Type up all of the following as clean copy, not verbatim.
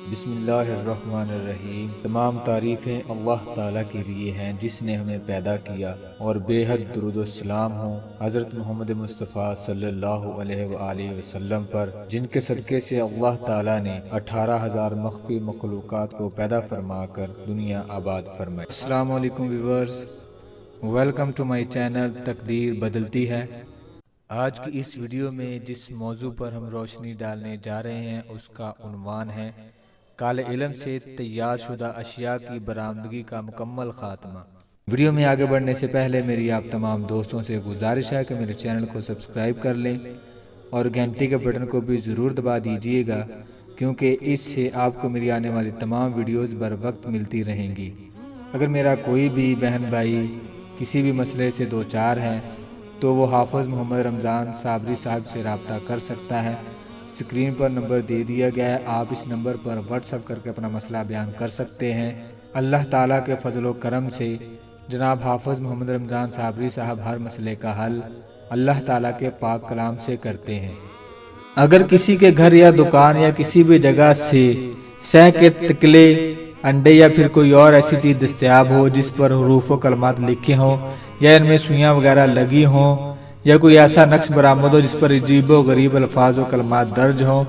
بسم اللہ الرحمن الرحیم۔ تمام تعریفیں اللہ تعالیٰ کے لیے ہیں جس نے ہمیں پیدا کیا، اور بے حد درود و سلام ہوں حضرت محمد مصطفیٰ صلی اللہ علیہ وآلہ وسلم پر، جن کے صدقے سے اللہ تعالیٰ نے 18,000 مخفی مخلوقات کو پیدا فرما کر دنیا آباد فرمائی۔ السلام علیکم viewers, welcome to my channel تقدیر بدلتی ہے۔ آج کی اس ویڈیو میں جس موضوع پر ہم روشنی ڈالنے جا رہے ہیں اس کا عنوان ہے کالے علم سے تیار شدہ اشیاء کی برآمدگی کا مکمل خاتمہ۔ ویڈیو میں آگے بڑھنے سے پہلے میری آپ تمام دوستوں سے گزارش ہے کہ میرے چینل کو سبسکرائب کر لیں اور گھنٹی کے بٹن کو بھی ضرور دبا دیجئے گا، کیونکہ اس سے آپ کو میری آنے والی تمام ویڈیوز بر وقت ملتی رہیں گی۔ اگر میرا کوئی بھی بہن بھائی کسی بھی مسئلے سے دوچار ہے تو وہ حافظ محمد رمضان صابری صاحب سے رابطہ کر سکتا ہے۔ اسکرین پر نمبر دے دیا گیا ہے، آپ اس نمبر پر واٹس ایپ کر کے اپنا مسئلہ بیان کر سکتے ہیں۔ اللہ تعالیٰ کے فضل و کرم سے جناب حافظ محمد رمضان صابری صاحب ہر مسئلے کا حل اللہ تعالیٰ کے پاک کلام سے کرتے ہیں۔ اگر کسی کے گھر یا دکان یا کسی بھی جگہ سے سہ کے تکلے، انڈے یا پھر کوئی اور ایسی چیز دستیاب ہو جس پر حروف و کلمات لکھے ہوں یا ان میں سوئیاں وغیرہ لگی ہوں، یا کوئی ایسا نقش برآمد ہو جس پر عجیب و غریب الفاظ و کلمات درج ہوں،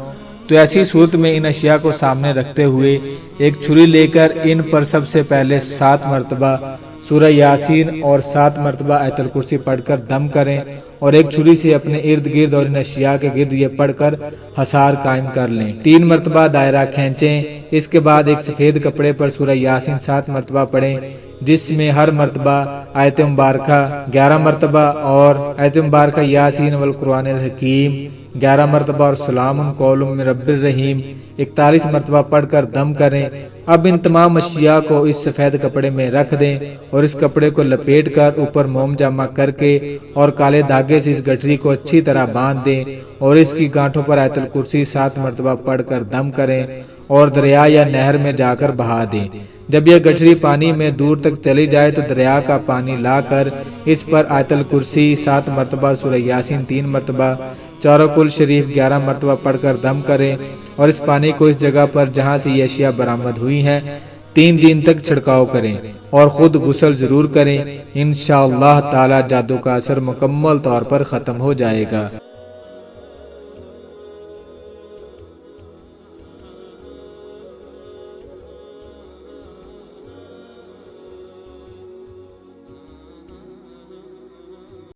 تو ایسی صورت میں ان اشیاء کو سامنے رکھتے ہوئے ایک چھری لے کر ان پر سب سے پہلے 7 مرتبہ سورہ یاسین اور 7 مرتبہ آیت الکرسی پڑھ کر دم کریں، اور ایک چھری سے اپنے ارد گرد اور ان اشیاء کے گرد یہ پڑھ کر حصار قائم کر لیں۔ 3 مرتبہ دائرہ کھینچیں، اس کے بعد ایک سفید کپڑے پر سورہ یاسین 7 مرتبہ پڑھیں، جس میں ہر مرتبہ آیت مبارکہ 11 مرتبہ اور آیت مبارکہ یاسین والقرآن الحکیم 11 مرتبہ اور سلام قول من رب الرحیم 41 مرتبہ پڑھ کر دم کریں۔ اب ان تمام اشیاء کو اس سفید کپڑے میں رکھ دیں اور اس کپڑے کو لپیٹ کر اوپر موم جمع کر کے اور کالے دھاگے سے اس گٹھری کو اچھی طرح باندھ دیں اور اس کی گانٹھوں پر آیت الکرسی 7 مرتبہ پڑھ کر دم کریں اور دریا یا نہر میں جا کر بہا دیں۔ جب یہ گٹھری پانی میں دور تک چلی جائے تو دریا کا پانی لا کر اس پر آیت الکرسی 7 مرتبہ سورہ یاسین 3 مرتبہ چاروں کل شریف 11 مرتبہ پڑھ کر دم کریں اور اس پانی کو اس جگہ پر جہاں سے یہ اشیاء برآمد ہوئی ہیں 3 دن تک چھڑکاؤ کریں اور خود غسل ضرور کریں۔ انشاءاللہ تعالی جادو کا اثر مکمل طور پر ختم ہو جائے گا۔